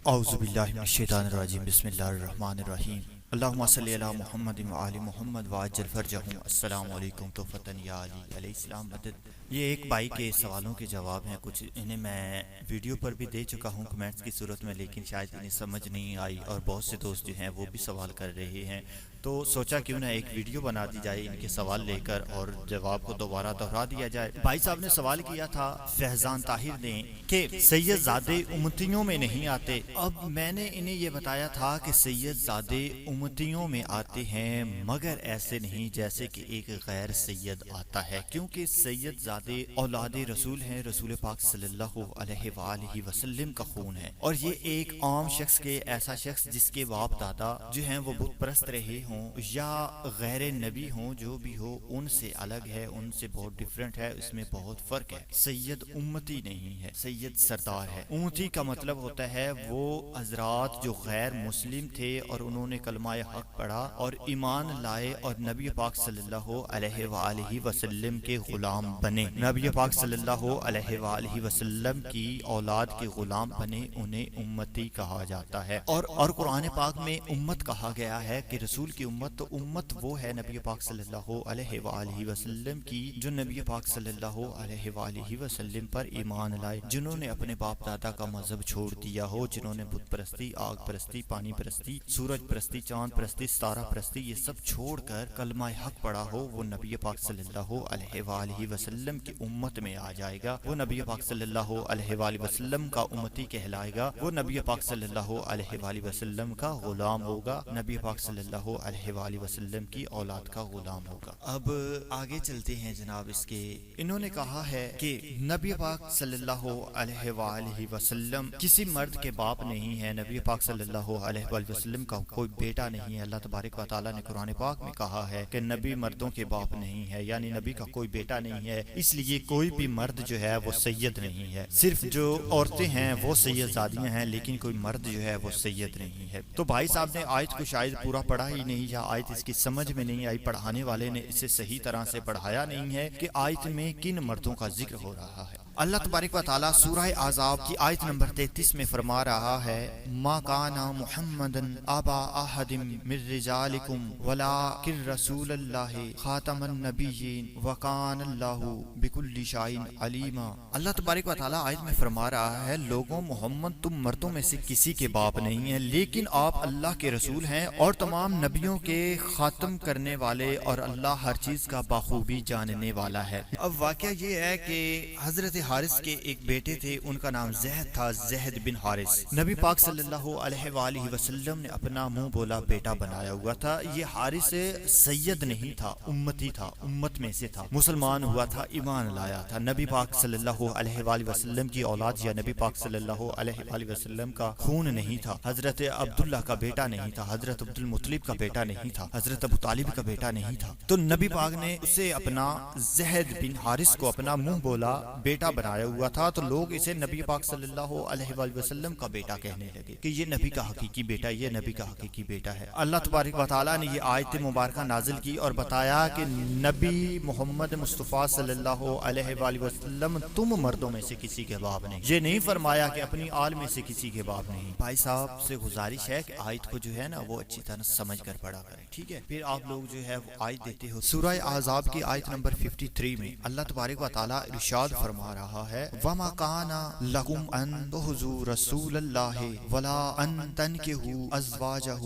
اعوذ باللہ من الشیطان الرجیم بسم اللہ الرحمن الرحیم اللہم صلی علی محمد و آل محمد وعجل فرجہم السلام علیکم توفتن یا علی علیہ السلام مدد۔ یہ ایک بھائی کے سوالوں کے جواب ہیں، کچھ انہیں میں ویڈیو پر بھی دے چکا ہوں کمنٹس کی صورت میں، لیکن شاید انہیں سمجھ نہیں آئی اور بہت سے دوست جو ہیں وہ بھی سوال کر رہے ہیں، تو سوچا کیوں نہ ایک ویڈیو بنا دی جائے ان کے سوال لے کر اور جواب کو دوبارہ دہرا دیا جائے۔ بھائی صاحب نے سوال کیا تھا فیضان طاہر نے کہ سید زادے امتیوں میں نہیں آتے۔ اب میں نے انہیں یہ بتایا تھا کہ سید زادے امتیوں میں آتے ہیں، مگر ایسے نہیں جیسے کہ ایک غیر سید آتا ہے، کیونکہ سید زادے اولاد رسول ہیں، رسول پاک صلی اللہ علیہ وآلہ وسلم کا خون ہے، اور یہ ایک عام شخص کے ایسا شخص جس کے باپ دادا جو ہیں وہ بت پرست رہے ہوں یا غیر نبی ہوں، جو بھی ہو ان سے الگ ہے، ان سے بہت ڈیفرنٹ ہے، اس میں بہت فرق ہے۔ سید امتی نہیں ہے، سید سردار ہے۔ امتی کا مطلب ہوتا ہے وہ حضرات جو غیر مسلم تھے اور انہوں نے کلمہ حق پڑھا اور ایمان لائے اور نبی پاک صلی اللہ علیہ وآلہ وسلم کے غلام بنے، نبی پاک صلی اللہ علیہ وآلہ وسلم کی اولاد کے غلام بنے، انہیں امتی کہا جاتا ہے۔ اور قرآن پاک میں امت کہا گیا ہے کہ رسول کی امت، تو امت وہ ہے نبی پاک صلی اللہ علیہ وآلہ وسلم کی جو نبی پاک صلی اللہ علیہ وآلہ وسلم پر ایمان لائے، جنہوں نے اپنے باپ دادا کا مذہب چھوڑ دیا ہو، جنہوں نے بت پرستی، آگ پرستی، پانی پرستی، سورج پرستی، چاند پرستی، ستارہ پرستی، یہ سب چھوڑ کر کلمہ حق پڑھا ہو، وہ نبی پاک صلی اللہ علیہ وآلہ وسلم کی امت میں آ جائے گا، وہ نبی پاک صلی اللہ علیہ وآلہ وسلم کا امتی کہلائے گا، وہ نبی پاک صلی اللہ علیہ وآلہ وسلم کا غلام ہوگا، نبی پاک صلی اللہ علیہ وآلہ وسلم کی اولاد کا غلام ہوگا۔ اب آگے چلتے ہیں جناب اس کے، انہوں نے کہا ہے کہ نبی پاک صلی اللہ علیہ وآلہ وسلم کسی مرد کے باپ نہیں ہے، نبی پاک صلی اللہ علیہ وآلہ وسلم کا کوئی بیٹا نہیں ہے۔ اللہ تبارک و تعالیٰ نے قرآن پاک میں کہا ہے کہ نبی مردوں کے باپ نہیں ہے، یعنی نبی کا کوئی بیٹا نہیں ہے، اس لیے کوئی بھی مرد جو ہے وہ سید نہیں ہے، صرف جو عورتیں ہیں وہ سید زادیاں ہیں، لیکن کوئی مرد جو ہے وہ سید نہیں ہے۔ تو بھائی صاحب نے آیت کو شاید پورا پڑھا ہی نہیں، یا آیت اس کی سمجھ میں نہیں آئی، پڑھانے والے نے اسے صحیح طرح سے پڑھایا نہیں ہے کہ آیت میں کن مردوں کا ذکر ہو رہا ہے۔ اللہ تبارک و تعالیٰ سورہ احزاب کی آیت نمبر 33 میں فرما رہا ہے، ما کان محمد ابا احد من رجالکم ولکن رسول اللہ خاتم النبیین وکان اللہ بکل شیء علیما۔ اللہ تبارک و تعالیٰ آیت میں فرما رہا ہے، لوگوں محمد تم مردوں میں سے کسی کے باپ نہیں ہیں، لیکن آپ اللہ کے رسول ہیں اور تمام نبیوں کے خاتم کرنے والے، اور اللہ ہر چیز کا بخوبی جاننے والا ہے۔ اب واقعہ یہ ہے کہ حضرت حارث کے ایک بیٹے تھے، ان کا نام زہد تھا، زہد بن حارث۔ نبی پاک صلی اللہ علیہ وآلہ وسلم نے اپنا منہ بولا بیٹا بنایا ہوا تھا۔ یہ حارث سید نہیں تھا، امتی تھا، امت میں سے تھا، مسلمان ہوا تھا، ایمان لایا تھا، نبی پاک صلی اللہ علیہ وآلہ وسلم کی اولاد یا نبی پاک صلی اللہ علیہ وآلہ وسلم کا خون نہیں تھا، حضرت عبداللہ کا بیٹا نہیں تھا، حضرت عبد المطلب کا بیٹا نہیں تھا، حضرت ابو طالب کا بیٹا نہیں تھا۔ تو نبی پاک نے اسے اپنا زہد بن حارث کو اپنا منہ بولا بیٹا بنایا ہوا تھا، تو لوگ اسے نبی پاک صلی اللہ علیہ وآلہ وسلم کا بیٹا کہنے لگے کہ یہ نبی کا حقیقی بیٹا، یہ نبی کا حقیقی بیٹا ہے۔ اللہ تبارک و تعالیٰ نے یہ آیت مبارکہ نازل کی اور بتایا کہ نبی محمد مصطفیٰ صلی اللہ علیہ وآلہ وسلم تم مردوں میں سے کسی کے باپ نہیں، یہ نہیں فرمایا کہ اپنی آل میں سے کسی کے باپ نہیں۔ بھائی صاحب سے گزارش ہے کہ آیت کو جو ہے نا وہ اچھی طرح سمجھ کر پڑھا کریں، ٹھیک ہے؟ پھر آپ لوگ جو ہے وہ آیت دیتے ہو، سورہ احزاب کی آیت نمبر 53 میں اللہ تبارک و تعالیٰ ارشاد فرما رہا ہے، وَمَا كَانَ لَكُمْ أَن تُؤْذُوا رَسُولَ اللَّهِ وَلَا أَن تَنكِحُوا أَزْوَاجَهُ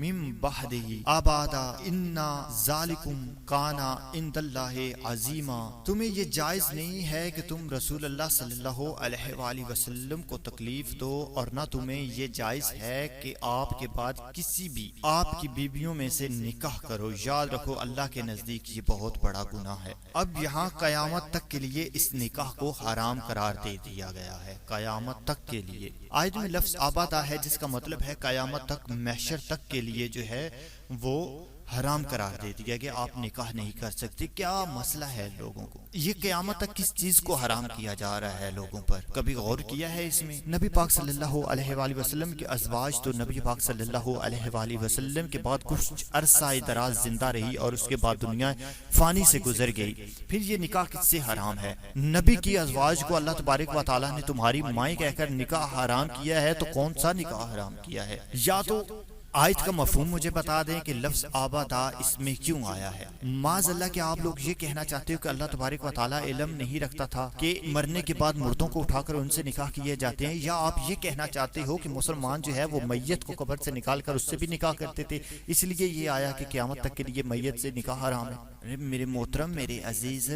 مِن بَعْدِهِ أَبَدًا إِنَّ ذَلِكُمْ كَانَ عِندَ اللَّهِ عَظِيمًا۔ تمہیں یہ جائز نہیں ہے کہ تم رسول اللہ صلی اللہ علیہ وآلہ وسلم کو تکلیف دو، اور نہ تمہیں یہ جائز ہے کہ آپ کے بعد کسی بھی آپ کی بیویوں میں سے نکاح کرو، یاد رکھو اللہ کے نزدیک یہ بہت بڑا گناہ ہے۔ اب یہاں قیامت تک کے لیے اس نکاح کو حرام قرار دے دیا گیا ہے، قیامت تک کے لیے۔ آیت میں لفظ آبادہ ہے جس کا مطلب ہے قیامت تک، محشر تک کے لیے جو ہے وہ حرام قرار دے دیا کہ آپ نکاح نہیں کر سکتے۔ کیا مسئلہ ہے لوگوں کو؟ یہ قیامت تک کس چیز کو حرام کیا جا رہا ہے لوگوں پر؟ کبھی غور کیا ہے اس میں؟ نبی پاک صلی اللہ علیہ وآلہ وسلم کے ازواج تو نبی پاک صلی اللہ علیہ وآلہ وسلم کے بعد کچھ عرصہ دراز زندہ رہی اور اس کے بعد دنیا فانی سے گزر گئی، پھر یہ نکاح کس سے حرام ہے؟ نبی کی ازواج کو اللہ تبارک و تعالیٰ نے تمہاری مائیں کہہ کر نکاح حرام کیا ہے، تو کون سا نکاح حرام کیا ہے؟ یا تو آیت کا مفہوم مجھے بتا دیں کہ لفظ آبادا اس میں کیوں آیا ہے؟ معاذ اللہ کہ آپ لوگ یہ کہنا چاہتے ہو کہ اللہ تبارک و تعالیٰ علم نہیں رکھتا تھا کہ مرنے کے بعد مردوں کو اٹھا کر ان سے نکاح کیے جاتے ہیں، یا آپ یہ کہنا چاہتے ہو کہ مسلمان جو ہے وہ میت کو قبر سے نکال کر اس سے بھی نکاح کرتے تھے، اس لیے یہ آیا کہ قیامت تک کے لیے میت سے نکاح حرام ہے؟ میرے محترم، میرے عزیز،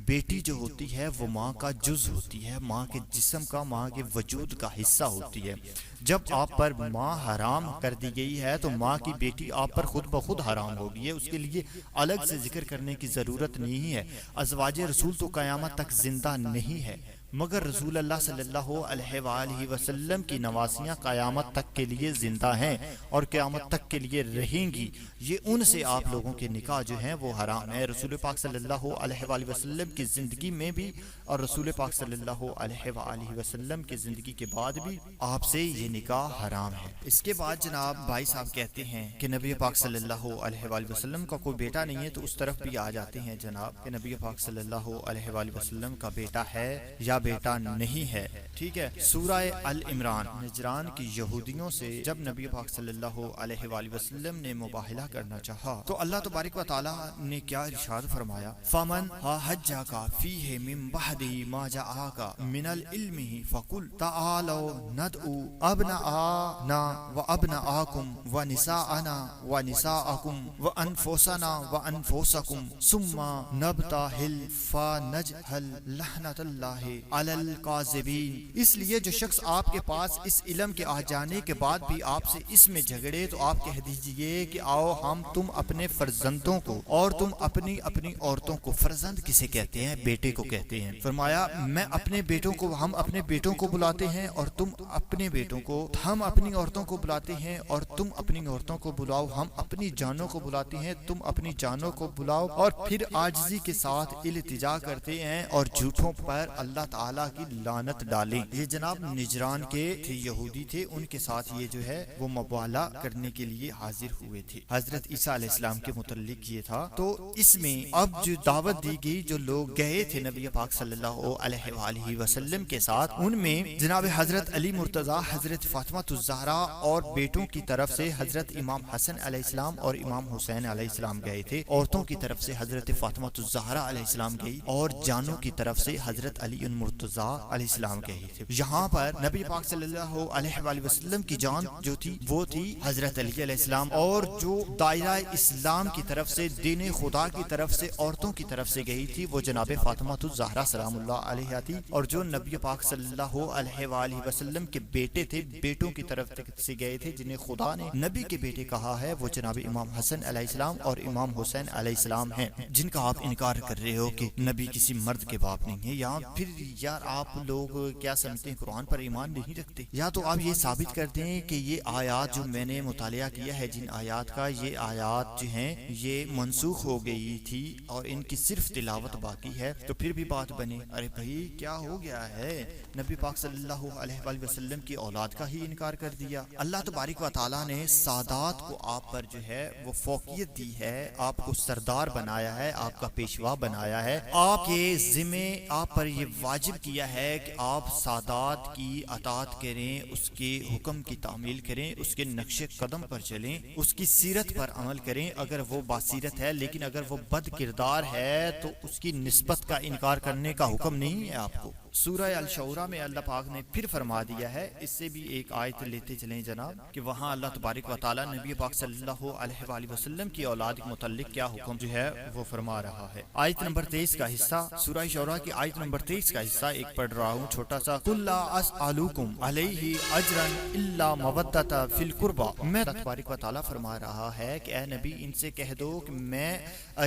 بیٹی جو ہوتی ہے وہ ماں کا جز ہوتی ہے، ماں کے جسم کا، ماں کے وجود کا حصہ ہوتی ہے۔ جب آپ پر ماں حرام کر دی گئی ہے تو ماں کی بیٹی آپ پر خود بخود حرام ہو گئی ہے، اس کے لیے الگ سے ذکر کرنے کی ضرورت نہیں ہے۔ ازواج رسول تو قیامت تک زندہ نہیں ہے، مگر رسول اللہ صلی اللہ علیہ وآلہ وسلم کی نواسیاں قیامت تک کے لیے زندہ ہیں اور قیامت تک کے لیے رہیں گی۔ یہ ان سے آپ لوگوں کے نکاح جو ہیں وہ حرام ہے۔ رسول پاک صلی اللہ علیہ وآلہ وسلم کی زندگی میں بھی اور رسول پاک صلی اللہ علیہ وآلہ وسلم کی زندگی کے بعد بھی آپ سے یہ نکاح حرام ہے۔ اس کے بعد جناب بھائی صاحب کہتے ہیں کہ نبی پاک صلی اللہ علیہ وآلہ وسلم کا کوئی بیٹا نہیں ہے، تو اس طرف بھی آ جاتے ہیں جناب کہ نبی پاک صلی اللہ علیہ وآلہ وسلم کا بیٹا ہے یا بیٹا نہیں ہے۔ ٹھیک ہے، سورہ ال-عمران، نجران کی یہودیوں سے جب نبی پاک صلی اللہ علیہ وآلہ وسلم نے مباہلہ کرنا چاہا تو اللہ تبارک و تعالی نے کیا ارشاد فرمایا؟ فَمَنْ حَجَّكَ فِيهِ مِنْ بَعْدِ مَا جَاءَكَ مِنَ الْعِلْمِ فَقُلْ تَعَالَوْا نَدْعُوا أَبْنَاءَنَا وَأَبْنَاءَكُمْ وَنِسَاءَنَا وَنِسَاءَكُمْ وَأَنفُسَنَا وَأَنفُسَكُمْ ثُمَّ نَبْتَهِلْ فَنَجْعَلْ لَعْنَةَ اللَّهِ عَلَى الْكَاذِبِينَ۔ اس لیے جو شخص آپ کے پاس اس علم کے آ جانے کے بعد بھی آپ سے اس میں جھگڑے تو آپ کہہ دیجئے کہ آؤ ہم تم اپنے فرزندوں کو اور تم اپنی اپنی عورتوں کو، فرزند کسے کہتے ہیں؟ بیٹے کو کہتے ہیں۔ فرمایا میں اپنے بیٹوں کو، ہم اپنے بیٹوں کو بلاتے ہیں اور تم اپنے بیٹوں کو، ہم اپنی عورتوں کو بلاتے ہیں اور تم اپنی عورتوں کو بلاؤ، ہم اپنی جانوں کو بلاتے ہیں تم اپنی جانوں کو بلاؤ، اور پھر عاجزی کے ساتھ التجا کرتے ہیں اور جھوٹوں پر اللہ تعالیٰ کی لعنت ڈالیں۔ یہ جناب نجران کے تھے، یہودی تھے، ان کے ساتھ یہ جو ہے وہ مباہلہ کرنے کے لیے حاضر ہوئے تھے۔ حضرت عیسیٰ علیہ السلام کے متعلق یہ تھا۔ تو اس میں اب جو دعوت دی گئی، جو لوگ گئے تھے نبی پاک صلی اللہ علیہ وآلہ وسلم کے ساتھ، ان میں جناب حضرت علی مرتضیٰ، حضرت فاطمہ الزہرا اور بیٹوں کی طرف سے حضرت امام حسن علیہ السلام اور امام حسین علیہ السلام گئے تھے، عورتوں کی طرف سے حضرت فاطمہ الزہرا علیہ السلام گئی اور جانوں کی طرف سے حضرت علی مرتضیٰ علیہ السلام گئے تھے۔ یہاں پر نبی پاک صلی اللہ علیہ وآلہ وسلم کی جان جو تھی وہ تھی حضرت علی علیہ السلام، اور جو دائرہ اسلام کی طرف سے، دین خدا کی طرف سے عورتوں کی طرف سے گئی تھی وہ جناب فاطمہ الزہرا سلام اللہ علیہا تھی، اور جو نبی پاک صلی اللہ علیہ وآلہ وسلم کے بیٹے تھے، بیٹوں کی طرف سے گئے تھے جنہیں خدا نے نبی کے بیٹے کہا ہے، وہ جناب امام حسن علیہ السلام اور امام حسین علیہ السلام ہیں، جن کا آپ انکار کر رہے ہو کہ نبی کسی مرد کے باپ نہیں ہے۔ یا پھر یار آپ لوگ کیا سمجھتے ہیں قرآن پر ایمان نہیں رکھتے؟ یا تو آپ یہ ثابت کرتے ہیں کہ یہ آیات جو میں نے مطالعہ کیا ہے، جن آیات کا، یہ آیات جو ہیں یہ منسوخ ہو گئی تھی اور ان کی صرف تلاوت باقی ہے، تو پھر بھی بات بنے۔ ارے بھائی کیا ہو گیا ہے؟ نبی پاک صلی اللہ علیہ وآلہ وسلم کی اولاد کا ہی انکار کر دیا۔ اللہ تبارک و تعالیٰ نے سادات کو آپ پر جو ہے وہ فوقیت دی ہے، آپ کو سردار بنایا ہے، آپ کا پیشوا بنایا ہے، آپ کے ذمہ آپ پر یہ واجب کیا ہے کہ آپ سادات کی اطاعت کریں، اس کے حکم کی تعمیل کریں، اس کے نقش قدم پر چلیں، اس کی سیرت پر عمل کریں اگر وہ باسیرت ہے، لیکن اگر وہ بد کردار ہے تو اس کی نسبت کا انکار کرنے کا حکم نہیں ہے آپ کو۔ سورہ الشورى میں اللہ پاک نے پھر فرما دیا ہے، اس سے بھی ایک آیت لیتے چلیں جناب، کہ وہاں اللہ تبارک و تعالیٰ نبی پاک صلی اللہ علیہ وآلہ وسلم کی اولاد کے متعلق کیا حکم جو ہے وہ فرما رہا ہے۔ آیت نمبر 23 کا حصہ، سورہ شورى کی آیت نمبر 23 کا حصہ ایک پڑھ رہا ہوں چھوٹا سا۔ قُلْ لَا أَسْأَلُكُمْ عَلَيْهِ أَجْرًا إِلَّا مَوَدَّةَ فِي الْقُرْبَى۔ میں اللہ تبارک و تعالیٰ فرما رہا ہے کہ اے نبی ان سے کہہ دو کہ میں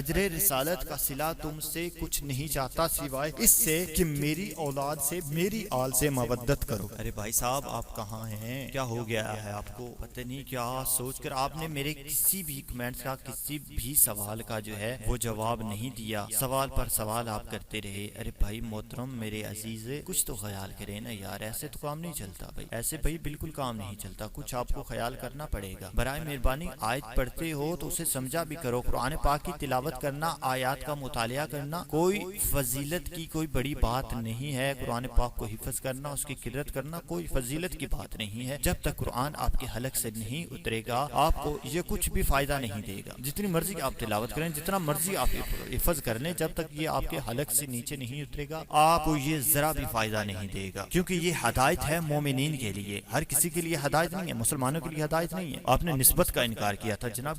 اجر رسالت کا صلہ تم سے کچھ نہیں چاہتا سوائے اس سے کہ میری اولاد اولاد سے میری آل سے مودت کرو۔ ارے بھائی صاحب آپ کہاں ہیں؟ کیا ہو گیا ہے آپ کو؟ پتہ نہیں کیا سوچ کر آپ نے میرے کسی بھی کمنٹ کا کسی بھی سوال کا جو ہے وہ جواب نہیں دیا، سوال پر سوال آپ کرتے رہے۔ ارے بھائی محترم میرے عزیز، کچھ تو خیال کریں نا یار، ایسے تو کام نہیں چلتا بھائی، ایسے بھائی بالکل کام نہیں چلتا، کچھ آپ کو خیال کرنا پڑے گا۔ برائے مہربانی آیت پڑھتے ہو تو اسے سمجھا بھی کرو۔ قرآن پاک کی تلاوت کرنا، آیات کا مطالعہ کرنا کوئی فضیلت کی کوئی بڑی بات نہیں ہے۔ قرآن پاک کو حفظ کرنا، اس کی قرأت کرنا کوئی فضیلت کی بات نہیں ہے۔ جب تک قرآن آپ کے حلق سے نہیں اترے گا آپ کو یہ کچھ بھی فائدہ نہیں دے گا۔ جتنی مرضی آپ تلاوت کریں، جتنا مرضی آپ حفظ کر لیں، جب تک یہ آپ کے حلق سے نیچے نہیں اترے گا آپ کو یہ ذرا بھی فائدہ نہیں دے گا، کیونکہ یہ ہدایت ہے مومنین کے لیے، ہر کسی کے لیے ہدایت نہیں ہے، مسلمانوں کے لیے ہدایت نہیں ہے۔ آپ نے نسبت کا انکار کیا تھا جناب،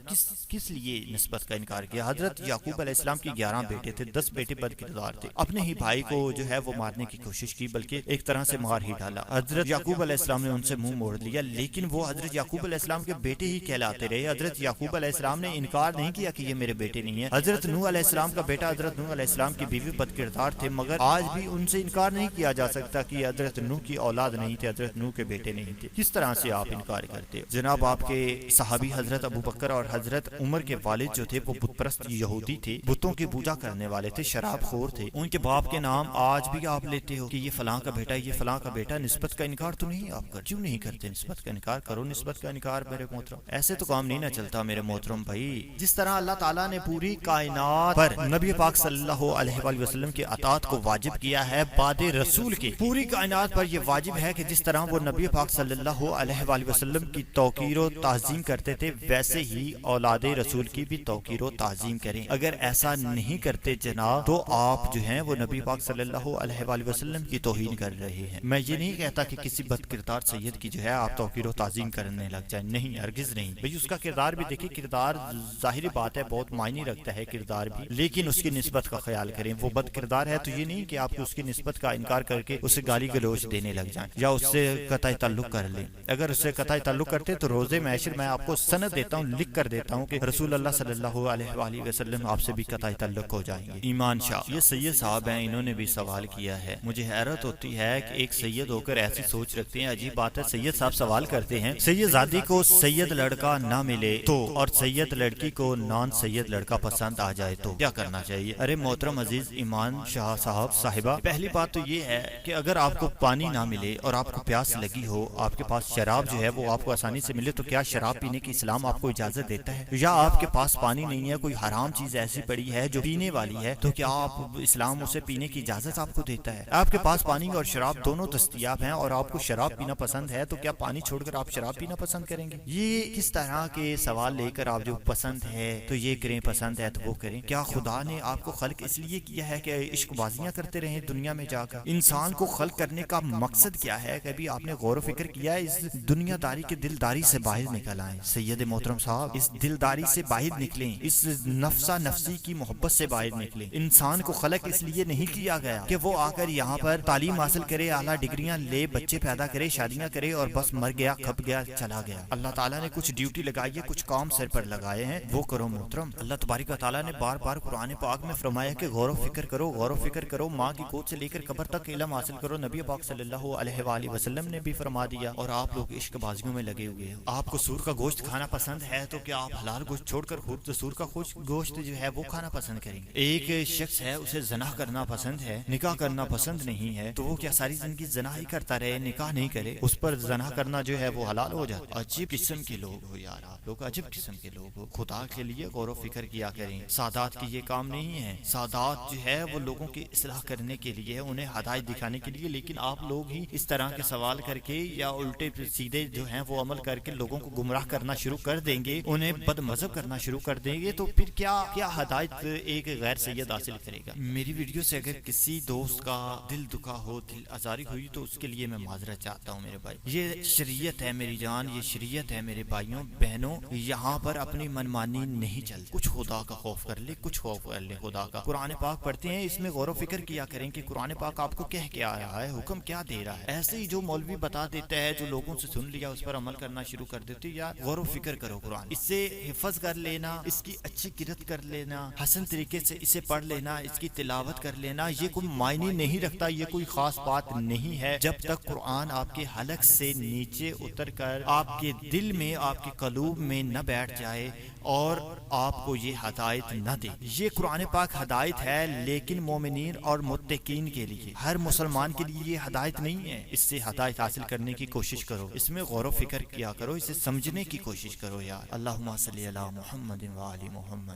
کس لیے نسبت کا انکار کیا؟ حضرت یعقوب علیہ السلام کی 11 بیٹے تھے، 10 بیٹے بد کردار تھے، اپنے ہی بھائی کو جو ہے وہ مارنے کی کوشش کی، بلکہ ایک طرح سے مار ہی ڈالا۔ حضرت یعقوب علیہ السلام نے ان سے منہ موڑ لیا، لیکن وہ حضرت یعقوب علیہ السلام کے بیٹے ہی کہلاتے رہے۔ حضرت یعقوب علیہ السلام نے انکار نہیں کیا کہ یہ میرے بیٹے نہیں ہیں۔ حضرت نوح علیہ السلام کا بیٹا حضرت نوح علیہ السلام کی بیوی بد کردار تھے، مگر آج بھی ان سے انکار نہیں کیا جا سکتا کہ حضرت نوح کی اولاد نہیں تھے، حضرت نوح کے بیٹے نہیں تھے۔ کس طرح سے آپ انکار کرتے؟ جناب آپ کے صحابی حضرت ابو بکر اور حضرت عمر کے والد جو تھے وہ بت پرست یہودی تھے، بتوں کی پوجا کرنے والے تھے، شراب خور تھے۔ ان کے باپ کے نام آج بھی آپ لیتے ہو کہ یہ فلاں کا بیٹا، یہ فلاں کا بیٹا۔ نسبت کا انکار تو نہیں آپ کر، کیوں نہیں کرتے؟ نسبت کا انکار کرو، نسبت کا انکار میرے محترم، ایسے تو کام نہیں نہ چلتا میرے محترم بھائی۔ جس طرح اللہ تعالیٰ نے پوری کائنات پر نبی پاک صلی اللہ علیہ وآلہ وسلم کے اطاعت کو واجب کیا ہے بعد رسول کے، پوری کائنات پر یہ واجب ہے کہ جس طرح وہ نبی پاک صلی اللہ علیہ وآلہ وسلم کی توقیر و تعظیم کرتے تھے ویسے ہی اولاد رسول کی بھی توقیر و تعظیم کریں۔ اگر ایسا نہیں کرتے جناب تو آپ جو ہیں وہ نبی پاک صلی اللہ علیہ وآلہ وسلم کی توہین کر رہے ہیں۔ میں یہ نہیں کہتا کہ کسی بد کردار سید کی جو ہے آپ توقیر و تعظیم کرنے لگ جائیں، نہیں، ہرگز نہیں بھئی۔ اس کا کردار بھی دیکھیں، کردار ظاہری بات ہے بہت معنی رکھتا ہے کردار بھی، لیکن اس کی نسبت کا خیال کریں۔ وہ بد کردار ہے تو یہ نہیں کہ آپ اس کی نسبت کا انکار کر کے اسے گالی گلوچ دینے لگ جائیں یا اس سے قطع تعلق کر لیں۔ اگر اس سے قطع تعلق کرتے تو روزے محشر میں آپ کو سند دیتا ہوں، لکھ کر دیتا ہوں کہ رسول اللہ صلی اللہ علیہ وآلہ وسلم آپ سے بھی قطع تعلق ہو جائیں گے۔ ایمان شاہ یہ سید صاحب ہیں، انہوں نے بھی سوال کیا ہے۔ مجھے حیرت ہوتی ہے کہ ایک سید ہو کر ایسی سوچ رکھتے ہیں، عجیب بات ہے۔ سید صاحب سوال کرتے ہیں سید زادی کو سید لڑکا نہ ملے تو اور سید لڑکی کو نان سید لڑکا پسند آ جائے تو کیا کرنا چاہیے؟ ارے محترم عزیز ایمان شاہ صاحب صاحبہ، پہلی بات تو یہ ہے کہ اگر آپ کو پانی نہ ملے اور آپ کو پیاس لگی ہو، آپ کے پاس شراب جو ہے وہ آپ کو آسانی سے ملے، تو کیا شراب پینے کی اسلام آپ کو اجازت دیتا ہے؟ یا آپ کے پاس پانی نہیں ہے، کوئی حرام چیز ایسی پڑی ہے جو پینے والی ہے، تو کیا آپ اسلام اسے پینے کی اجازت آپ کو دیتا ہے؟ آپ کے پاس پانی اور شراب دونوں دستیاب ہیں اور آپ کو شراب پینا پسند ہے، تو کیا پانی چھوڑ کر آپ شراب پینا پسند کریں گے؟ یہ کس طرح کے سوال لے کر آپ جو پسند ہے تو یہ کریں، پسند ہے تو وہ کریں۔ کیا خدا نے آپ کو خلق اس لیے کیا ہے کہ عشق بازیاں کرتے رہیں دنیا میں جا کر؟ انسان کو خلق کرنے کا مقصد کیا ہے؟ کبھی آپ نے غور و فکر کیا ہے؟ اس دنیا داری کے دلداری سے باہر نکل آئیں سید محترم صاحب، اس دلداری سے باہر نکلیں، اس نفسا نفسی کی محبت سے باہر نکلیں۔ انسان کو خلق اس لیے نہیں کیا گیا کہ وہ آ کر یہاں پر تعلیم حاصل کرے، اعلیٰ ڈگریاں لے، بچے پیدا کرے، شادیاں کرے اور بس مر گیا، کھپ گیا، چلا گیا۔ اللہ تعالیٰ نے کچھ ڈیوٹی لگائی ہے، کچھ کام سر پر لگائے ہیں، وہ کرو محترم۔ اللہ تبارک و تعالیٰ نے بار بار قرآن پاک میں فرمایا کہ غور و فکر کرو، غور و فکر کرو، ماں کی گود سے لے کر قبر تک علم حاصل کرو۔ نبی پاک صلی اللہ علیہ وآلہ وسلم نے بھی فرما دیا، اور آپ لوگ عشق بازیوں میں لگے ہوئے ہو۔ آپ کو سور کا گوشت کھانا پسند ہے تو کیا آپ حلال گوشت چھوڑ کر خود سور کا گوشت جو ہے وہ کھانا پسند کریں گے؟ ایک شخص ہے اسے زنا کرنا پسند ہے، نکاح کرنا پسند نہیں ہے، تو وہ کیا ساری زندگی زنا ہی کرتا رہے، نکاح نہیں کرے؟ اس پر زنا کرنا جو ہے وہ حلال ہو جاتا۔ عجیب قسم کے لوگ ہو یار آپ لوگ، عجیب قسم کے لوگ ہو۔ خدا کے لیے غور و فکر کیا کریں۔ سادات کی یہ کام نہیں ہے، سادات جو ہے وہ لوگوں کی اصلاح کرنے کے لیے ہے، انہیں ہدایت دکھانے کے لیے، لیکن آپ لوگ ہی اس طرح کے سوال کر کے یا الٹے سیدھے جو ہیں وہ عمل کر کے لوگوں کو گمراہ کرنا شروع کر دیں گے، انہیں بد مذہب کرنا شروع کر دیں گے، تو پھر کیا ہدایت ایک غیر سید حاصل کرے گا؟ میری ویڈیو سے اگر کسی دوست کا دل دکھا ہو، دل آزاری ہوئی، تو اس کے لیے میں معذرت چاہتا ہوں میرے بھائی۔ یہ شریعت ہے میری جان، یہ شریعت ہے میرے بھائیوں بہنوں، یہاں پر اپنی منمانی نہیں چلتی۔ کچھ خدا کا خوف کر لے، کچھ خوف کر لے خدا کا۔ قرآن پاک پڑھتے ہیں، اس میں غور و فکر کیا کریں کہ قرآن پاک آپ کو کہہ کیا رہا ہے، حکم کیا دے رہا ہے۔ ایسے ہی جو مولوی بتا دیتا ہے، جو لوگوں سے سن لیا اس پر عمل کرنا شروع کر دیتے، یا غور و فکر کرو قرآن، اس سے حفظ کر لینا، اس کی اچھی قرأت کر لینا، حسن طریقے سے اسے پڑھ لینا، اس کی تلاوت کر لینا، یہ کوئی معنی نہیں لگتا یہ کوئی خاص بات نہیں ہے جب تک قرآن آپ کے حلق سے نیچے اتر کر آپ کے دل میں، آپ کے قلوب میں نہ بیٹھ جائے اور آپ کو یہ ہدایت نہ دے۔ یہ قرآن پاک ہدایت ہے، لیکن مومنین اور متقین کے لیے، ہر مسلمان کے لیے یہ ہدایت نہیں ہے۔ اس سے ہدایت حاصل کرنے کی کوشش کرو، اس میں غور و فکر کیا کرو، اسے سمجھنے کی کوشش کرو یار۔ اللہم صلی علی محمد و آل محمد۔